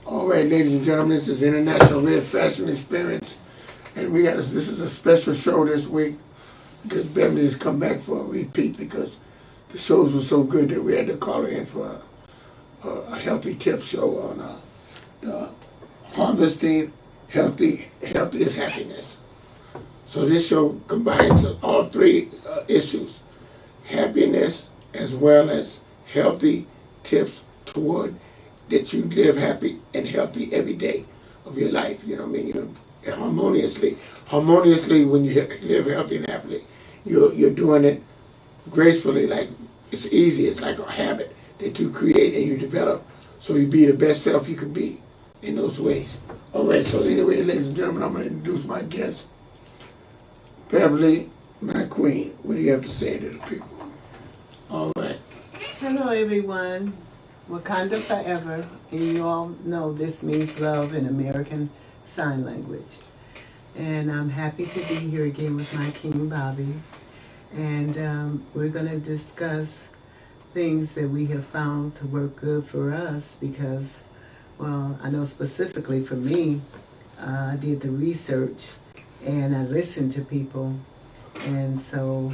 All right, ladies and gentlemen, this is International Red Fashion Experience, and this is a special show this week because Beverly has come back for a repeat because the shows were so good that we had to call her in for a healthy tip show on the harvesting healthy is happiness. So this show combines all three issues: happiness as well as healthy tips toward that you live happy and healthy every day of your life. You know what I mean? You know, harmoniously when you live healthy and happily, you're doing it gracefully. Like it's easy. It's like a habit that you create and you develop, so you be the best self you can be in those ways. All right. So anyway, ladies and gentlemen, I'm going to introduce my guest, Beverly, my queen. What do you have to say to the people? All right. Hello, everyone. Wakanda forever, and you all know this means love in American Sign Language. And I'm happy to be here again with my King Bobby. And we're going to discuss things that we have found to work good for us because, well, I know specifically for me, I did the research and I listened to people. And so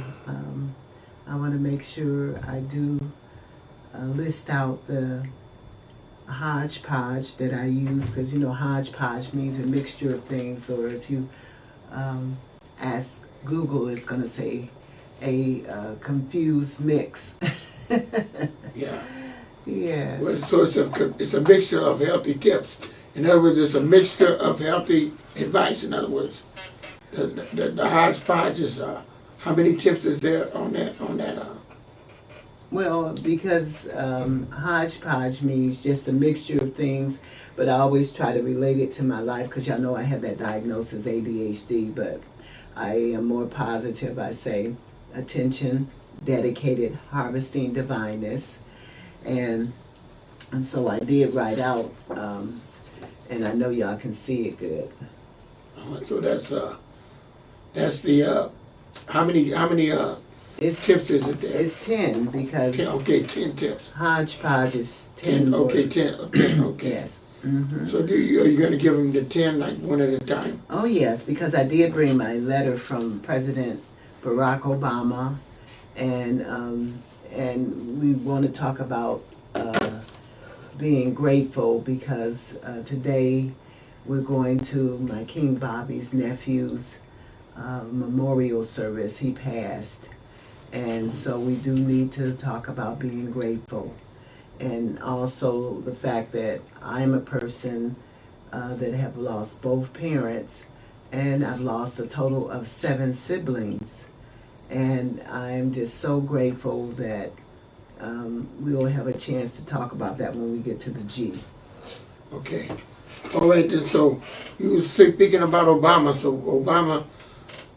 I want to make sure I do list out the hodgepodge that I use, because you know hodgepodge means a mixture of things, or if you ask Google, it's going to say a confused mix. Yeah. Yes. Well, so it's a mixture of healthy tips. In other words, it's a mixture of healthy advice. In other words, the hodgepodge is how many tips is there on that? Well, because hodgepodge means just a mixture of things, but I always try to relate it to my life because y'all know I have that diagnosis, ADHD, but I am more positive. I say attention, dedicated, harvesting divineness, and so I did write out, and I know y'all can see it good. So that's the how many tips is it there? It's 10 because 10 tips. hodgepodge is 10 Okay, words. 10, okay. Yes. Mm-hmm. So are you going to give them the 10 like one at a time? Oh yes, because I did bring my letter from President Barack Obama, and we want to talk about being grateful because today we're going to my King Bobby's nephew's memorial service. He passed. And so we do need to talk about being grateful. And also the fact that I'm a person that have lost both parents, and I've lost a total of 7 siblings. And I'm just so grateful that we'll have a chance to talk about that when we get to the G. Okay. All right, then. So you were speaking about Obama. So Obama,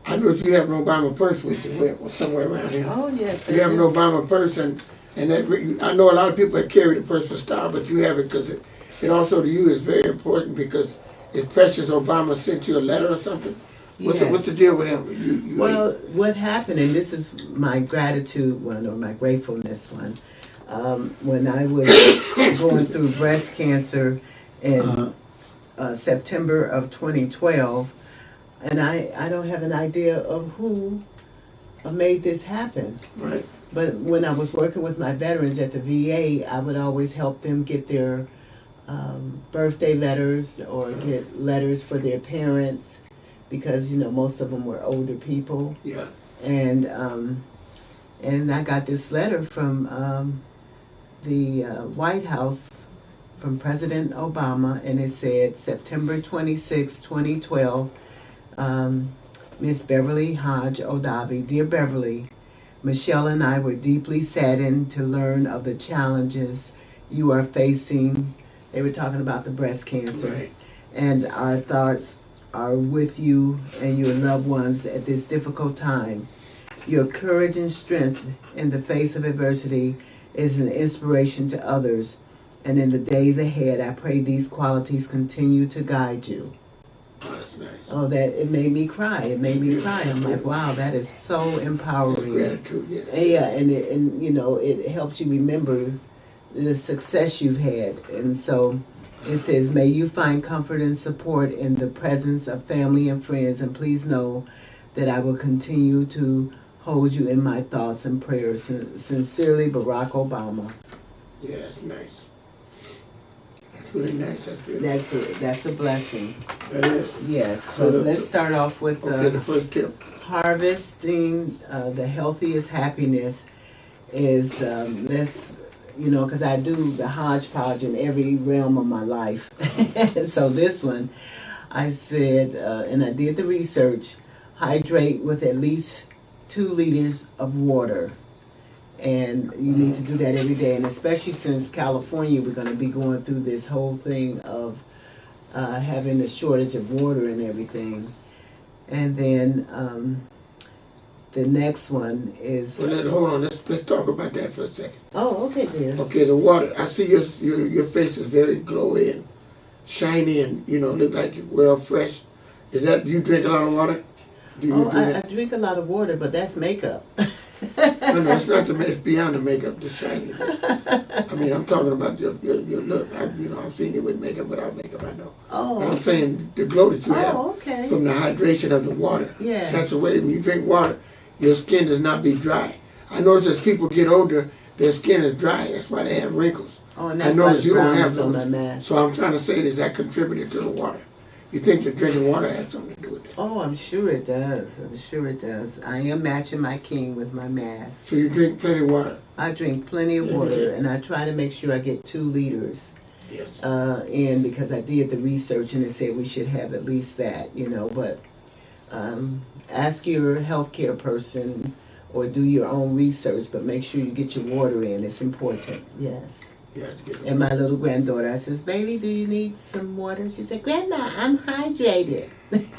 I know you have an Obama purse with you somewhere around here. Oh, yes. You have an Obama purse, and I know a lot of people that carry the purse for style, but you have it because it also to you is very important because it's Precious Obama sent you a letter or something. What's the deal with him? Well, what happened, and this is my gratitude one or my gratefulness one, when I was going through breast cancer in September of 2012, and I don't have an idea of who made this happen. Right. But when I was working with my veterans at the VA, I would always help them get their birthday letters or get letters for their parents because, you know, most of them were older people. Yeah. And I got this letter from the White House from President Obama, and it said, September 26, 2012, Miss Beverly Hodge Odabi, dear Beverly, Michelle and I were deeply saddened to learn of the challenges you are facing. They were talking about the breast cancer. Right. And our thoughts are with you and your loved ones at this difficult time. Your courage and strength in the face of adversity is an inspiration to others. And in the days ahead, I pray these qualities continue to guide you. Oh, that's nice. Oh, that it made me cry. It made me cry. I'm like, wow, that is so empowering. Gratitude, yeah. Yeah, and you know, it helps you remember the success you've had. And so It says, may you find comfort and support in the presence of family and friends, and please know that I will continue to hold you in my thoughts and prayers. Sincerely, Barack Obama. Yeah, that's nice. That's really nice. That's good. That's a blessing. That is. Yes. So let's start off with the first tip. Harvesting the healthiest happiness is because I do the hodgepodge in every realm of my life. So this one, I said, and I did the research, hydrate with at least 2 liters of water. And you need to do that every day. And especially since California, we're going to be going through this whole thing of having a shortage of water and everything. And then the next one is... Well, then, hold on. Let's talk about that for a second. Oh, okay, dear. Okay, the water. I see your face is very glowy and shiny and, look like you're well fresh. Is that, you drink a lot of water? I drink a lot of water, but that's makeup. No, it's not it's beyond the makeup, the shininess. I mean, I'm talking about your look. I've seen you with makeup, without makeup, I know. Oh. But I'm saying the glow that you have okay. from the hydration of the water. Yeah. Saturated. When you drink water, your skin does not be dry. I notice as people get older, their skin is dry. That's why they have wrinkles. Oh, and that's I why notice the you don't brown have is on those. my mask. So I'm trying to say that contributed to the water. You think that drinking water has something to do with it? Oh, I'm sure it does. I'm sure it does. I am matching my king with my mask. So you drink plenty of water? I drink plenty of water, and I try to make sure I get 2 liters. Yes. In, because I did the research and it said we should have at least that, but ask your healthcare person or do your own research, but make sure you get your water in. It's important. Yes. And my little granddaughter, I says, Bailey, do you need some water? She said, Grandma, I'm hydrated. Nice.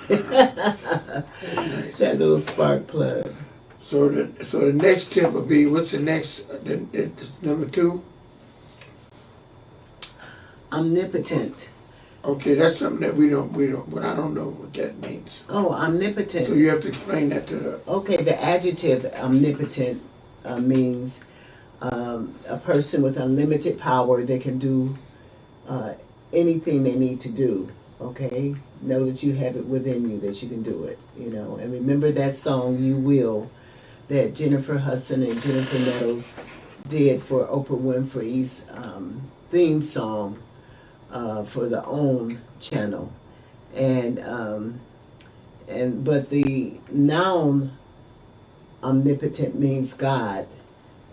That little spark plug. So the next tip would be, what's the next, number 2? Omnipotent. Okay, that's something that we don't, but I don't know what that means. Oh, omnipotent. So you have to explain that to the... Okay, the adjective omnipotent means a person with unlimited power that can do anything they need to do. Okay, know that you have it within you, that you can do it. And remember that song "You Will" that Jennifer Hudson and Jennifer Nettles did for Oprah Winfrey's theme song for the OWN channel, but the noun omnipotent means God.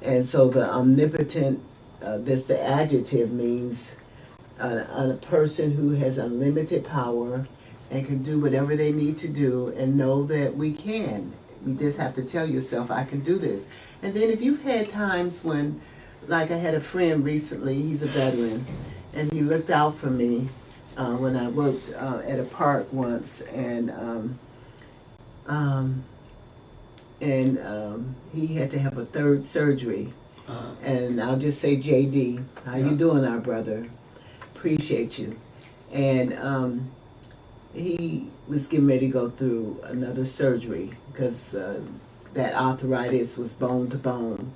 And so the omnipotent, that's the adjective, means a person who has unlimited power and can do whatever they need to do, and know that we can. You just have to tell yourself, I can do this. And then if you've had times when, like I had a friend recently, he's a veteran, and he looked out for me when I worked at a park once, and he had to have a 3rd surgery. And I'll just say, JD, how you doing, our brother? Appreciate you. And he was getting ready to go through another surgery because that arthritis was bone to bone.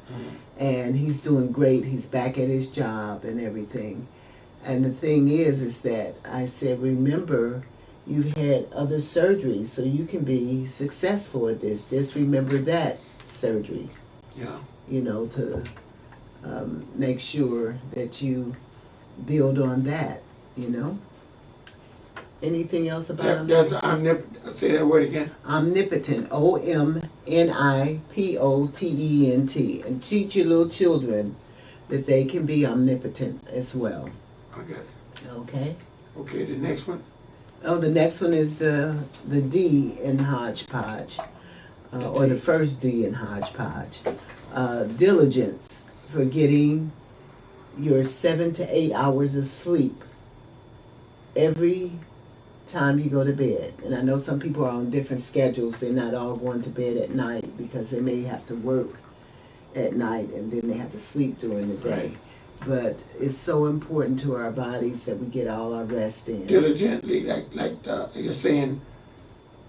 And he's doing great. He's back at his job and everything. And the thing is that I said, remember, you've had other surgeries, so you can be successful at this. Just remember that surgery. Yeah. To make sure that you build on that, Anything else about that's omnipotent? Say that word again. Omnipotent. OMNIPOTENT. And teach your little children that they can be omnipotent as well. Okay. Okay? Okay, the next one? Oh, the next one is the D in hodgepodge, or the first D in hodgepodge. Diligence, for getting your 7 to 8 hours of sleep every time you go to bed. And I know some people are on different schedules. They're not all going to bed at night because they may have to work at night and then they have to sleep during the day. Right. But it's so important to our bodies that we get all our rest in. Diligently, like you're saying,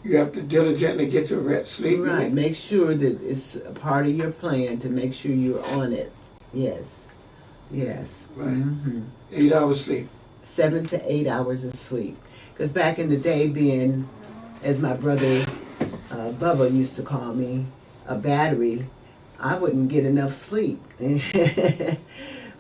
you have to diligently get your sleep. Right. Make sure that it's a part of your plan to make sure you're on it. Yes. Yes. Right. Mm-hmm. 8 hours sleep. 7 to 8 hours of sleep. Because back in the day, being, as my brother Bubba used to call me, a battery, I wouldn't get enough sleep.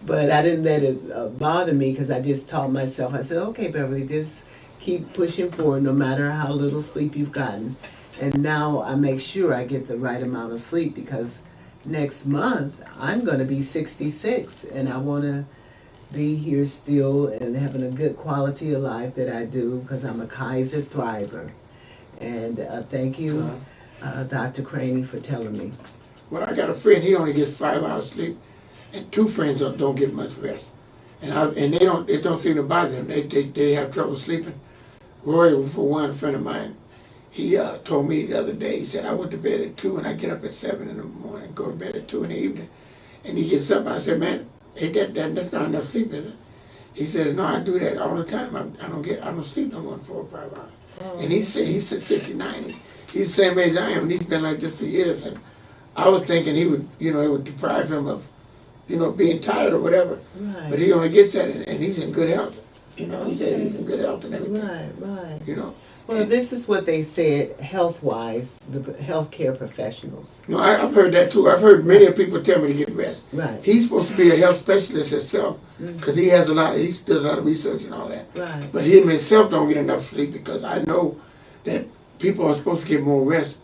But I didn't let it bother me, because I just taught myself, I said, okay, Beverly, just keep pushing forward no matter how little sleep you've gotten. And now I make sure I get the right amount of sleep, because next month I'm going to be 66 and I want to be here still and having a good quality of life that I do, because I'm a Kaiser thriver. And thank you, Dr. Craney, for telling me. Well, I got a friend, he only gets 5 hours sleep, and two friends don't get much rest. And it don't seem to bother them. They have trouble sleeping. Roy, for one, a friend of mine, he told me the other day, he said, I went to bed at 2 and I get up at 7 in the morning, go to bed at 2 in the evening. And he gets up, I said, man, that's not enough sleep, is it? He says, no, I do that all the time. I don't sleep no more than 4 or 5 hours. Oh. And he's 69. He's the same age I am, and he's been like this for years. And I was thinking it would deprive him of, being tired or whatever. Right. But he only gets that, and he's in good health. He said he's in good health and everything. Right. Well, this is what they said health-wise, the healthcare professionals. No, I've heard that too. I've heard many people tell me to get rest. Right. He's supposed to be a health specialist himself, because he does a lot of research and all that. Right. But he himself don't get enough sleep, because I know that people are supposed to get more rest,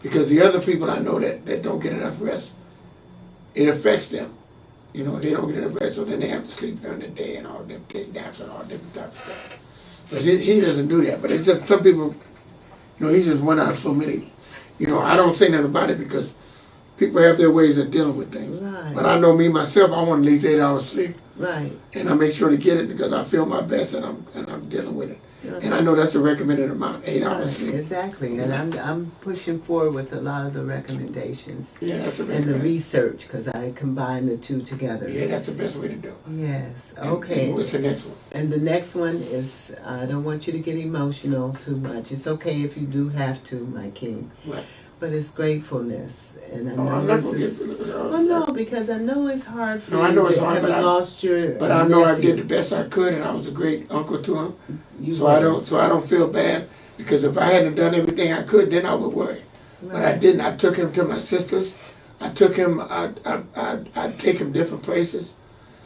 because the other people I know that don't get enough rest, it affects them. They don't get enough rest, so then they have to sleep during the day and all different, take naps and all different types of stuff. But he doesn't do that. But it's just some people, he just went out so many. I don't say nothing about it, because people have their ways of dealing with things. Right. But I know me myself, I want at least 8 hours sleep. Right. And I make sure to get it, because I feel my best and I'm dealing with it. And I know that's the recommended amount, 8 hours sleep. Exactly, and I'm pushing forward with a lot of the recommendations. Yeah, that's the and the research, because I combine the two together. Yeah, that's the best way to do it. Yes, okay. And what's the next one? And the next one is, I don't want you to get emotional too much. It's okay if you do have to, my king. Right. But it's gratefulness. And I know I'm not going to get... Well, no, because I know it's hard for you. I know it's hard, but I know I did the best I could, and I was a great uncle to him. I don't feel bad, because if I hadn't done everything I could, then I would worry. Right. But I didn't. I took him to my sisters. I'd take him different places.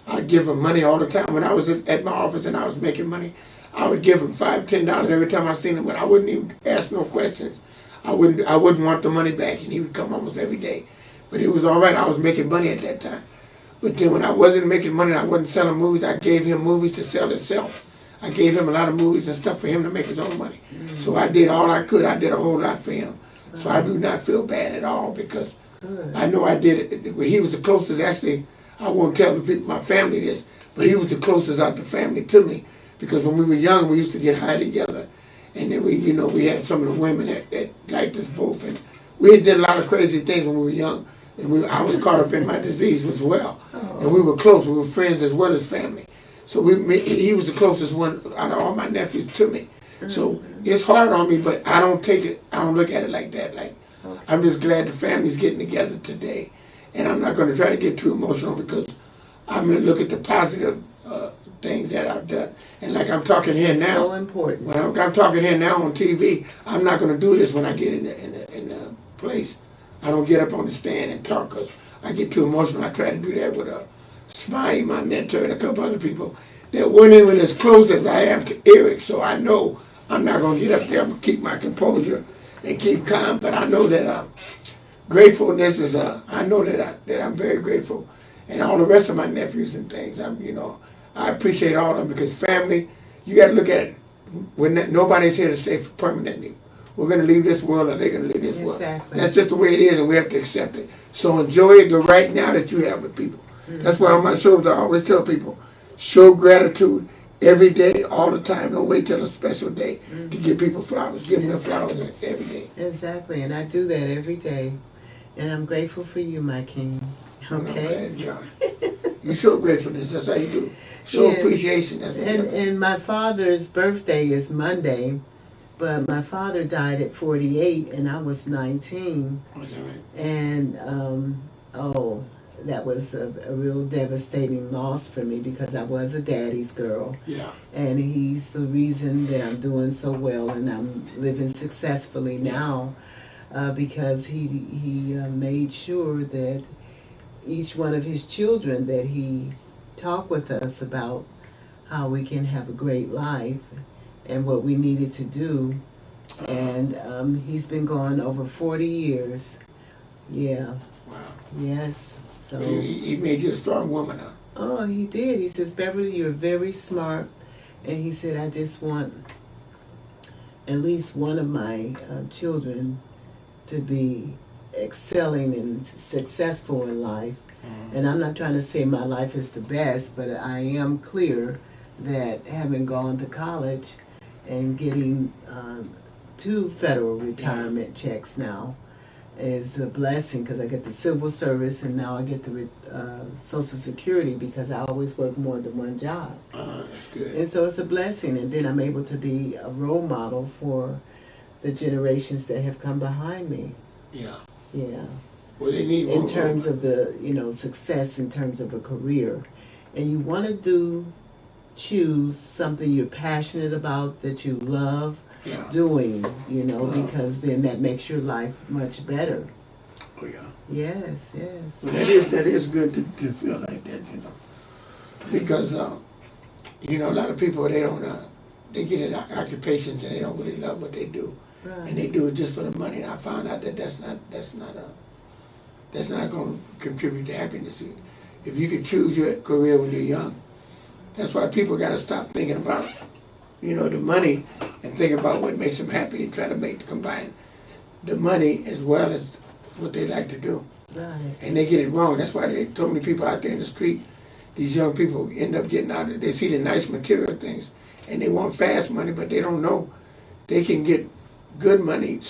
I'd give him money all the time. When I was at my office and I was making money, I would give him $5, $10 every time I seen him. When I wouldn't even ask no questions. I wouldn't want the money back, and he would come almost every day. But it was all right. I was making money at that time. But then when I wasn't making money, I wasn't selling movies. I gave him movies to sell himself. I gave him a lot of movies and stuff for him to make his own money. So I did all I could. I did a whole lot for him. So I do not feel bad at all, because I know I did it. He was the closest, actually. I won't tell the people, my family this, but he was the closest out the family to me, because when we were young, we used to get high together. And then we had some of the women that liked us both, and we did a lot of crazy things when we were young. And I was caught up in my disease as well, and we were close. We were friends as well as family. So he was the closest one out of all my nephews to me. So it's hard on me, but I don't take it. I don't look at it like that. I'm just glad the family's getting together today, and I'm not going to try to get too emotional, because I'm going to look at the positive things that I've done. And like I'm talking here now, so important. When I'm talking here now on TV, I'm not going to do this when I get in the place. I don't get up on the stand and talk, because I get too emotional. I try to do that with Smiley, my mentor, and a couple other people that weren't even as close as I am to Eric. So I know I'm not going to get up there. I'm going to keep my composure and keep calm. But I know that gratefulness is, I know that I'm very grateful. And all the rest of my nephews and things, I appreciate all of them, because family, you got to look at it. Nobody's here to stay permanently. We're going to leave this world, or they're going to leave this world. That's just the way it is, and we have to accept it. So enjoy the right now that you have with people. That's why on my shows I always tell people, show gratitude every day, all the time. Don't wait till a special day to give people flowers. Give them flowers every day. Exactly, and I do that every day. And I'm grateful for you, my king. Okay? You show gratefulness. That's how you do. Show appreciation. That's what and my father's birthday is Monday, but my father died at 48 and I was 19. Was that right? And, that was a real devastating loss for me because I was a daddy's girl. Yeah. And he's the reason that I'm doing so well and I'm living successfully now, because he made sure that each one of his children, that he talked with us about how we can have a great life and what we needed to do. And he's been gone over 40 years. Yeah. Wow. Yes. So He made you a strong woman, huh? oh, he did. He says, Beverly, you're very smart. And he said, I just want at least one of my children to be excelling and successful in life. And I'm not trying to say my life is the best, but I am clear that having gone to college and getting 2 federal retirement checks now is a blessing, because I get the civil service and now I get the Social Security, because I always work more than one job. That's good. And so it's a blessing, and then I'm able to be a role model for the generations that have come behind me. Yeah. Yeah. Well, they need In terms of the, success in terms of a career. And you want to choose something you're passionate about, that you love doing, because then that makes your life much better. Oh, yeah. Yes, yes. Well, that is good to feel like that, because, a lot of people, they don't, they get in occupations and they don't really love what they do. Right. And they do it just for the money. And I found out that that's not going to contribute to happiness. If you could choose your career when you're young, that's why people got to stop thinking about, the money, and think about what makes them happy, and try to combine the money as well as what they like to do. Right. And they get it wrong. That's why so many people out there in the street, these young people end up getting out. They see the nice material things, and they want fast money, but they don't know they can get good money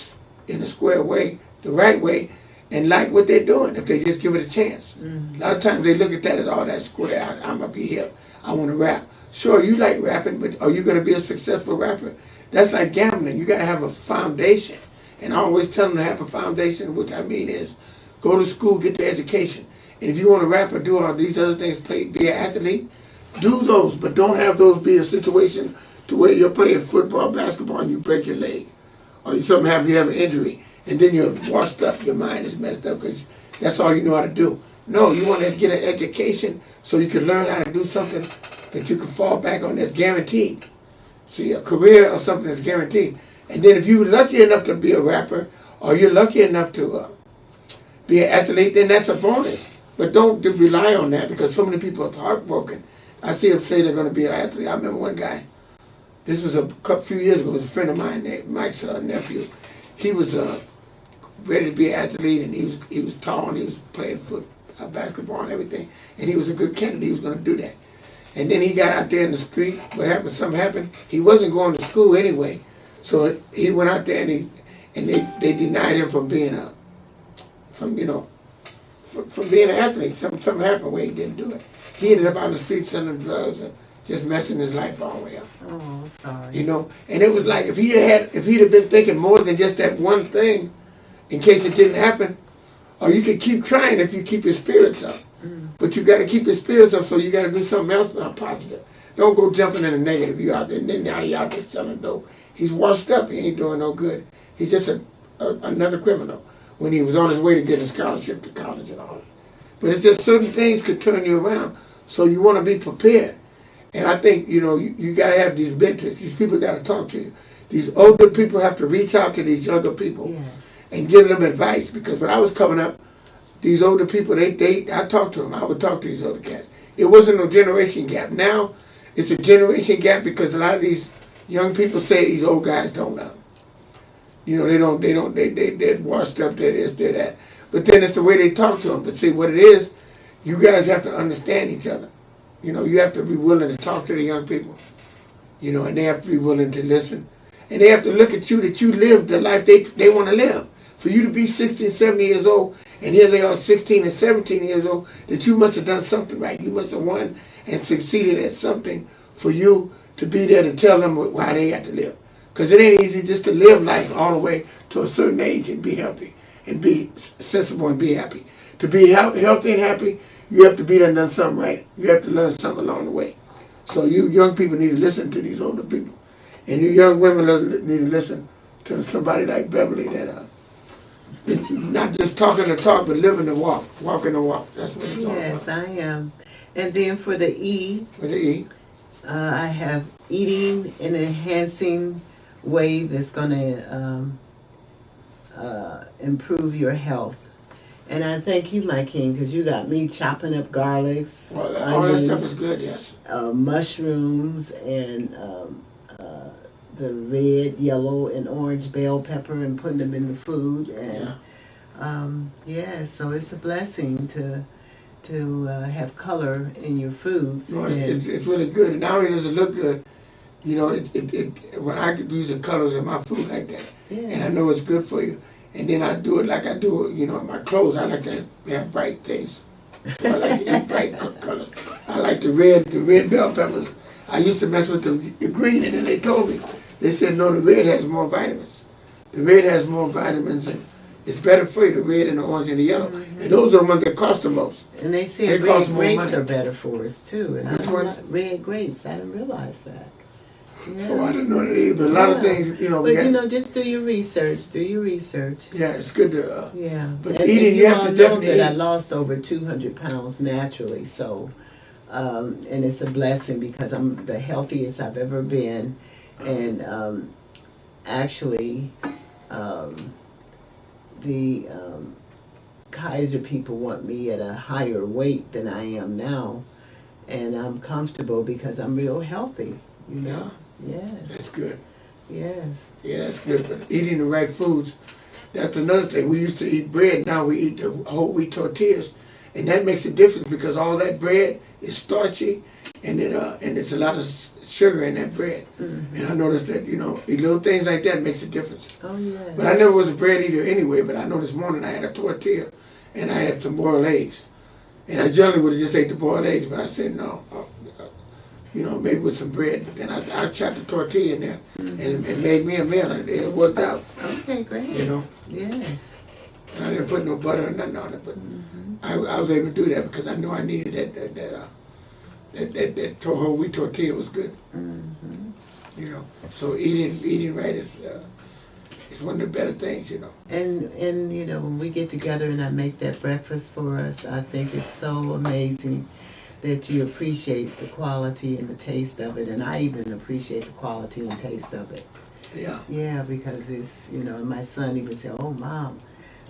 in a square way, the right way, and like what they're doing if they just give it a chance. Mm-hmm. A lot of times they look at that as, oh, that's square. I'm going to be hip. I want to rap. Sure, you like rapping, but are you going to be a successful rapper? That's like gambling. You got to have a foundation. And I always tell them to have a foundation, which I mean is go to school, get the education. And if you want to rap or do all these other things, be an athlete, do those, but don't have those be a situation to where you're playing football, basketball, and you break your leg. Or something happens, you have an injury, and then you're washed up, your mind is messed up because that's all you know how to do. No, you want to get an education so you can learn how to do something that you can fall back on that's guaranteed. See, a career or something that's guaranteed. And then if you're lucky enough to be a rapper, or you're lucky enough to be an athlete, then that's a bonus. But don't rely on that, because so many people are heartbroken. I see them say they're going to be an athlete. I remember one guy, this was a few years ago, it was a friend of mine, Mike's nephew. He was ready to be an athlete, and he was tall, and he was playing basketball and everything, and he was a good candidate. He was going to do that. And then he got out there in the street. What happened? Something happened. He wasn't going to school anyway, so he went out there, and they denied him from being from being an athlete. Something happened where he didn't do it. He ended up on the street selling drugs and just messing his life all the way up. Oh, sorry. And it was like if he'd have been thinking more than just that one thing, in case it didn't happen, or you could keep trying if you keep your spirits up. Mm. But you got to keep your spirits up, so you got to do something else positive. Don't go jumping in the negative. You out there, and then now you out there selling dope. He's washed up. He ain't doing no good. He's just another criminal when he was on his way to get a scholarship to college and all that. But it's just certain things could turn you around, so you want to be prepared. And I think, you got to have these mentors. These people got to talk to you. These older people have to reach out to these younger people and give them advice. Because when I was coming up, these older people, I talked to them. I would talk to these older cats. It wasn't no generation gap. Now, it's a generation gap because a lot of these young people say these old guys don't know. They're washed up, they're this, they're that. But then it's the way they talk to them. But see, what it is, you guys have to understand each other. You have to be willing to talk to the young people. And they have to be willing to listen. And they have to look at you that you live the life they want to live. For you to be 60 and 70 years old, and here they are 16 and 17 years old, that you must have done something right. You must have won and succeeded at something for you to be there to tell them how they have to live. Because it ain't easy just to live life all the way to a certain age and be healthy and be sensible and be happy. to be healthy and happy, you have to be there and done something right. You have to learn something along the way. So you young people need to listen to these older people. And you young women need to listen to somebody like Beverly that not just talking the talk, but living the walk, walking the walk. That's what it's all about. Yes, I am. And then for the E, For the E, I have eating in an enhancing way that's going to improve your health. And I thank you, my king, because you got me chopping up garlics, well, all that onions, stuff is good, yes. mushrooms, and the red, yellow, and orange bell pepper, and putting them in the food. And so it's a blessing to have color in your foods. No, it's really good. And not only does it look good, you know, when I use the colors in my food like that, and I know it's good for you, and then I do it like I do, you know, in my clothes. I like to have bright things. So I like to eat bright colors. I like the red bell peppers. I used to mess with the green, and then they told me, they said, no, the red has more vitamins. The red has more vitamins, and it's better for you, the red and the orange and the yellow. Mm-hmm. And those are the ones that cost the most. And they say red grapes are better for us, too. And which ones? Red grapes. I didn't realize that. Yeah. Oh, I didn't know that either. But a lot of things, you know. But, you know, just do your research. Do your research. Yeah, it's good to. But and eating, you have to definitely eat. I lost over 200 pounds naturally. So, and it's a blessing because I'm the healthiest I've ever been. And actually, the Kaiser people want me at a higher weight than I am now. And I'm comfortable because I'm real healthy, you know? Yeah. That's good. Yes. Yeah, that's good. But eating the right foods, that's another thing. We used to eat bread, now we eat the whole wheat tortillas. And that makes a difference because all that bread is starchy and it's a lot of sugar in that bread. Mm-hmm. And I noticed that, you know, little things like that makes a difference. Oh, yeah. But I never was a bread eater anyway, but I know this morning I had a tortilla and I had some boiled eggs. And I generally would have just ate the boiled eggs, but I said no. You know, maybe with some bread. But then I chopped the tortilla in there and it made me a meal and it worked out. Okay, great. You know? Yes. And I didn't put no butter or nothing on it, but I was able to do that because I knew I needed that whole wheat tortilla was good. Mm-hmm. You know, so eating right is one of the better things, you know. And you know, when we get together and I make that breakfast for us, I think it's so amazing that you appreciate the quality and the taste of it, and I even appreciate the quality and taste of it. Yeah. Yeah, because it's, you know, my son even said, "Oh, Mom,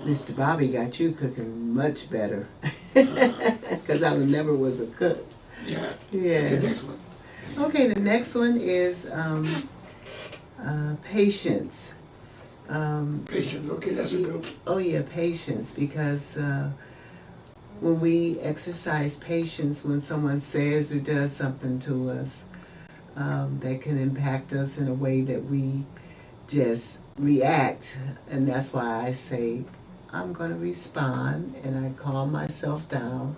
Mr. Bobby got you cooking much better," because I never was a cook. Yeah. Yeah. That's the next one. Okay, the next one is patience. Patience, okay, that's a good one. Oh yeah, patience, because when we exercise patience when someone says or does something to us that can impact us in a way that we just react, and that's why I say I'm going to respond and I calm myself down.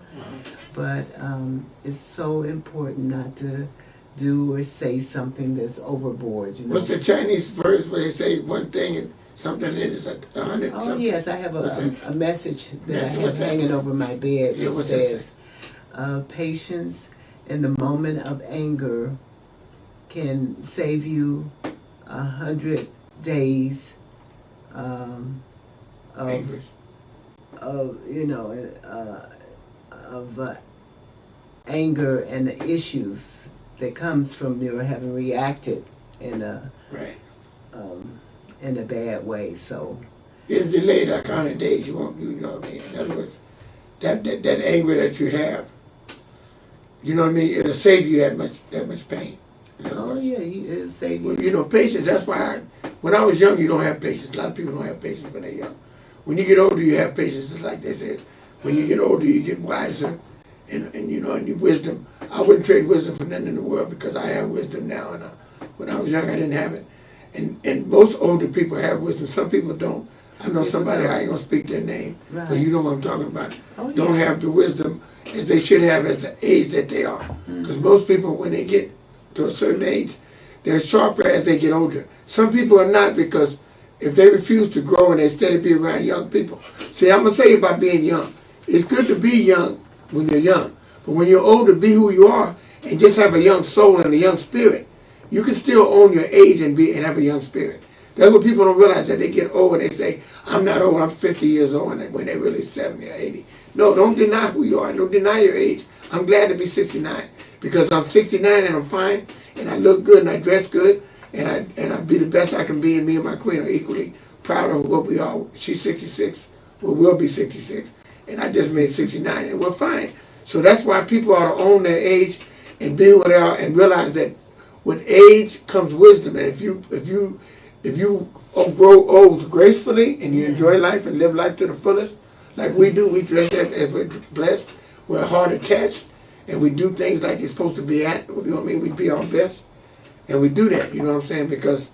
But it's so important not to do or say something that's overboard. You know? What's the Chinese verse where they say one thing and something is like 100 Oh something? yes, I have a message that I have hanging over my bed which says, patience in the moment of anger can save you 100 days of you know of anger and the issues that comes from your having reacted in a in a bad way. So it'll delay that kind of days. You won't. You know what I mean? In other words, that anger that you have, you know what I mean? It'll save you that much pain. Oh yeah, it'll save you. Well, you know, patience. That's why when I was young, you don't have patience. A lot of people don't have patience when they're young. When you get older, you have patience. It's like they said, when you get older, you get wiser, and you know, and your wisdom. I wouldn't trade wisdom for nothing in the world because I have wisdom now, and when I was young, I didn't have it. And most older people have wisdom. Some people don't. I know somebody, I ain't gonna speak their name, but you know what I'm talking about. Oh, don't have the wisdom as they should have at the age that they are. Because most people, when they get to a certain age, they're sharper as they get older. Some people are not, because if they refuse to grow and they instead of be around young people. See, I'm gonna tell you about being young. It's good to be young when you're young, but when you're older, be who you are and just have a young soul and a young spirit. You can still own your age and have a young spirit. That's what people don't realize, that they get old and they say, I'm not old, I'm 50 years old, when they're really 70 or 80. No, don't deny who you are. Don't deny your age. I'm glad to be 69 because I'm 69 and I'm fine and I look good and I dress good and I be the best I can be, and me and my queen are equally proud of what we are. She's 66, well, we'll be 66, and I just made 69 and we're fine. So that's why people ought to own their age and be who they are and realize that with age comes wisdom. And if you grow old gracefully and you enjoy life and live life to the fullest, like we do, we dress up as we're blessed, we're hard attached, and we do things like it's supposed to be at, you know what I mean? We be our best, and we do that, you know what I'm saying? Because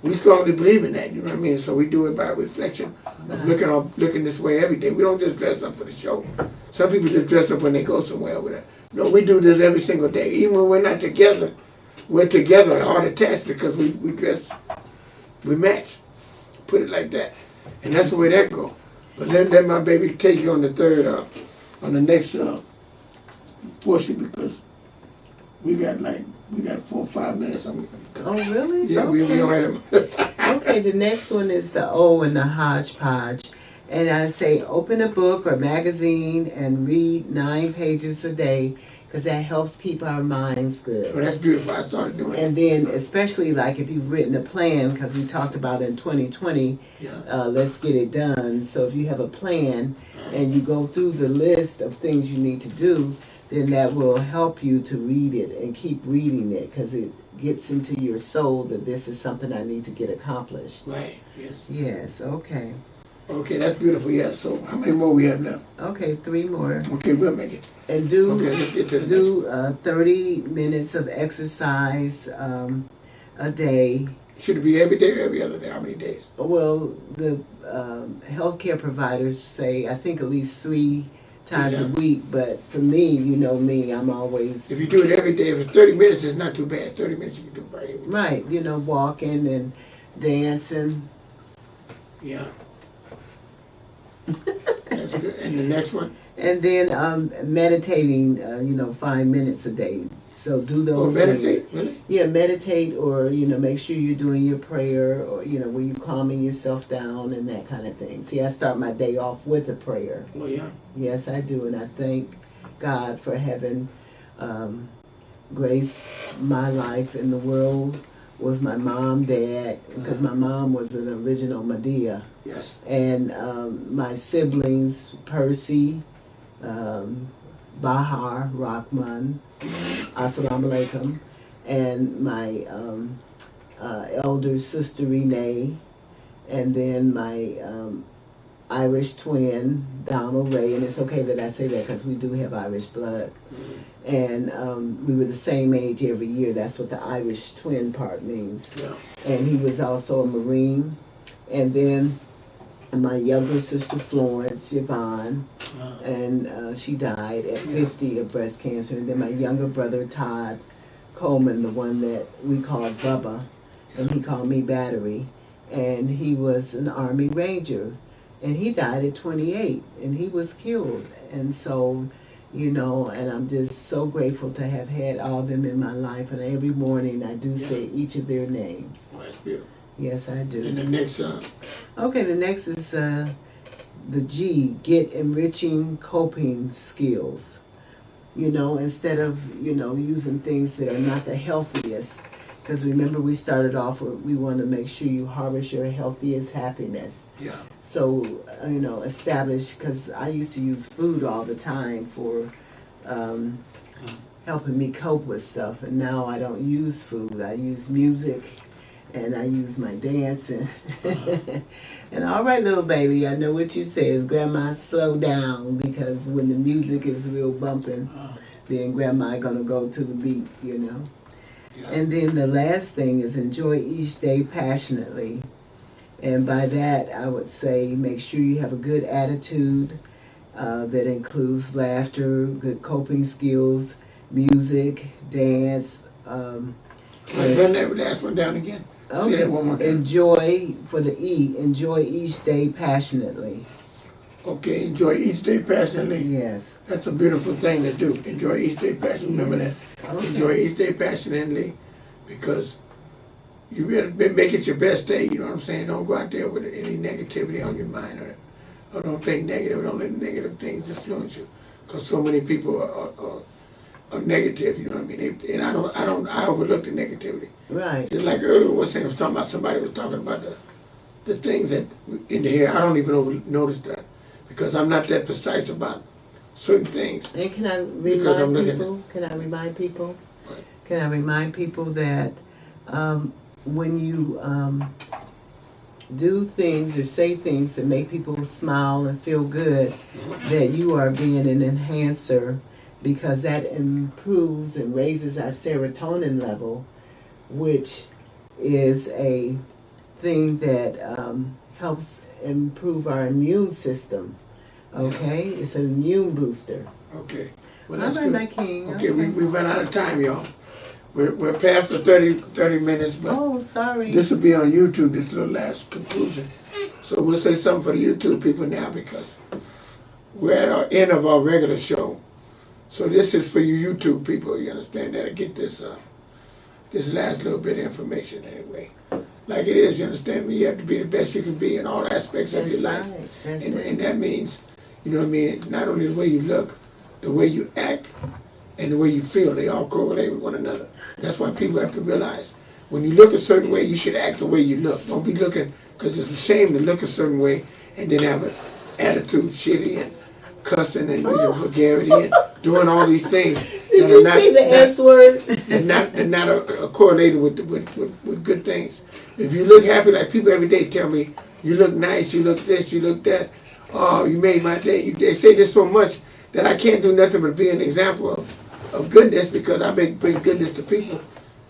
we strongly believe in that, you know what I mean? So we do it by reflection of looking this way every day. We don't just dress up for the show. Some people just dress up when they go somewhere with it. No, we do this every single day. Even when we're not together, we're together, hard attached, because we dress, we match. Put it like that. And that's the way that goes. But then my baby take you on the third, on the next portion, because we got 4 or 5 minutes. Oh, really? Yeah, okay. we don't have them. Okay, the next one is the O and the hodgepodge. And I say open a book or magazine and read 9 pages a day, because that helps keep our minds good. Oh, that's beautiful. I started doing it. And then especially like if you've written a plan, because we talked about in 2020, let's get it done. So if you have a plan and you go through the list of things you need to do, then that will help you to read it and keep reading it, because it gets into your soul that this is something I need to get accomplished. Right, yes. Yes, okay. Okay, that's beautiful, yeah. So how many more we have left? Okay, 3 more. Okay, we'll make it. And do Okay, let's get to the 30 minutes of exercise a day. Should it be every day or every other day? How many days? Well, the healthcare providers say, I think, at least 3 times a week. But for me, you know me, I'm always... If you do it every day, if it's 30 minutes, it's not too bad. 30 minutes you can do it every day. Right, you know, walking and dancing. Yeah. That's good. And the next one? And then meditating, 5 minutes a day. So do those meditate, things. really? Yeah, meditate, or, make sure you're doing your prayer, or, where you're calming yourself down and that kind of thing. See, I start my day off with a prayer. Oh, yeah? Yes, I do. And I thank God for having graced my life in the world with my mom, dad, because my mom was an original Madea. Yes. And my siblings, Percy, Bahar, Rahman, Assalamu alaikum, and my elder sister Renee, and then my Irish twin, Donald Ray, and it's okay that I say that because we do have Irish blood. And we were the same age every year. That's what the Irish twin part means. Yeah. And he was also a Marine. And then my younger sister Florence Yvonne, and she died at 50 of breast cancer. And then my younger brother Todd Coleman, the one that we called Bubba, and he called me Battery, and he was an Army Ranger, and he died at 28, and he was killed. And so, and I'm just so grateful to have had all of them in my life, and every morning I do say each of their names. Oh, that's beautiful. Yes, I do. And the next Okay, the next is the G, get enriching coping skills. Instead of, using things that are not the healthiest. Because remember, we started off with, we want to make sure you harvest your healthiest happiness. Yeah. So, establish, because I used to use food all the time for helping me cope with stuff. And now I don't use food. I use music, and I use my dancing. And all right, little baby, I know what you say is, Grandma, slow down, because when the music is real bumping, then Grandma gonna go to the beat, Yeah. And then the last thing is enjoy each day passionately. And by that, I would say make sure you have a good attitude that includes laughter, good coping skills, music, dance. run that last one down again. Say that one more time. Enjoy, for the E, enjoy each day passionately. Okay, enjoy each day passionately. Yes. That's a beautiful thing to do. Enjoy each day passionately. Remember Yes. that. Okay. Enjoy each day passionately, because you better make it your best day. You know what I'm saying? Don't go out there with any negativity on your mind, or don't think negative. Don't let negative things influence you, because so many people are negative. You know what I mean? And I overlook the negativity. Right. Just like earlier, was talking about, somebody was talking about the things that in the hair. I don't even notice that, because I'm not that precise about certain things. And can I Because I'm remind looking people? Can I remind people? What? Can I remind people that when you do things or say things that make people smile and feel good, that you are being an enhancer, because that improves and raises our serotonin level, which is a thing that helps improve our immune system. Okay? It's an immune booster. Okay. Well, All that's right, good. my king. Okay, we run out of time, y'all. We're past the 30 minutes, but Oh, sorry. this will be on YouTube, this little last conclusion. So we'll say something for the YouTube people now, because we're at our end of our regular show. So this is for you YouTube people, you understand that, to get this this last little bit of information anyway. Like it is, you understand me? You have to be the best you can be in all aspects of your life. Right. That's And that means, you know what I mean, not only the way you look, the way you act, and the way you feel, they all correlate with one another. That's why people have to realize, when you look a certain way, you should act the way you look. Don't be looking, because it's a shame to look a certain way and then have an attitude shitty and cussing and using vulgarity and doing all these things. Did you say the S word? And not correlated with good things. If you look happy, like people every day tell me, you look nice, you look this, you look that. Oh, you made my day. They say this so much that I can't do nothing but be an example of goodness, because I bring goodness to people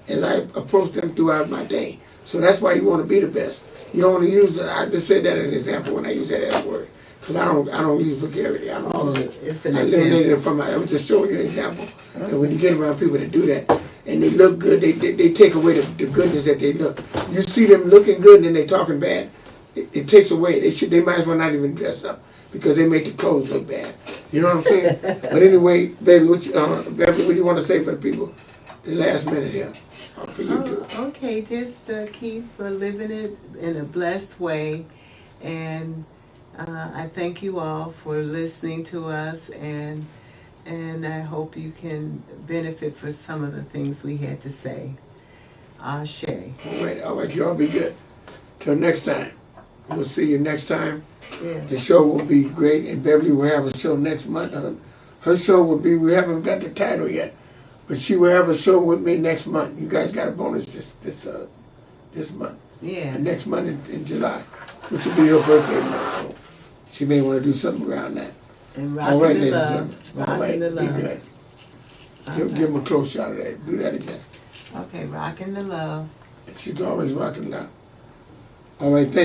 as I approach them throughout my day. So that's why you want to be the best. You don't want to use it. I just said that as an example when I use that S word, because I don't use vulgarity. I don't use it. It's an I eliminated example. it from I was just showing you an example. Okay. And when you get around people that do that and they look good, they take away the goodness that they look. You see them looking good and then they talking bad. It takes away. They might as well not even dress up, because they make the clothes look bad. You know what I'm saying? But anyway, baby, what do you want to say for the people? The last minute here, for you too. Okay, just keep living it in a blessed way, and I thank you all for listening to us, and I hope you can benefit from some of the things we had to say. Ashe. All right, y'all be good. Till next time. We'll see you next time. Yeah. The show will be great, and Beverly will have a show next month. Her show will be, we haven't got the title yet, but she will have a show with me next month. You guys got a bonus this month. Yeah. And next month in July, which will be her birthday month, so she may want to do something around that. And All right, rocking ladies the and love. gentlemen. All right, Rocking the be love. good. Give them a close shot of that. Do that again. Okay, rocking the love. She's always rocking loud. All right, thank you.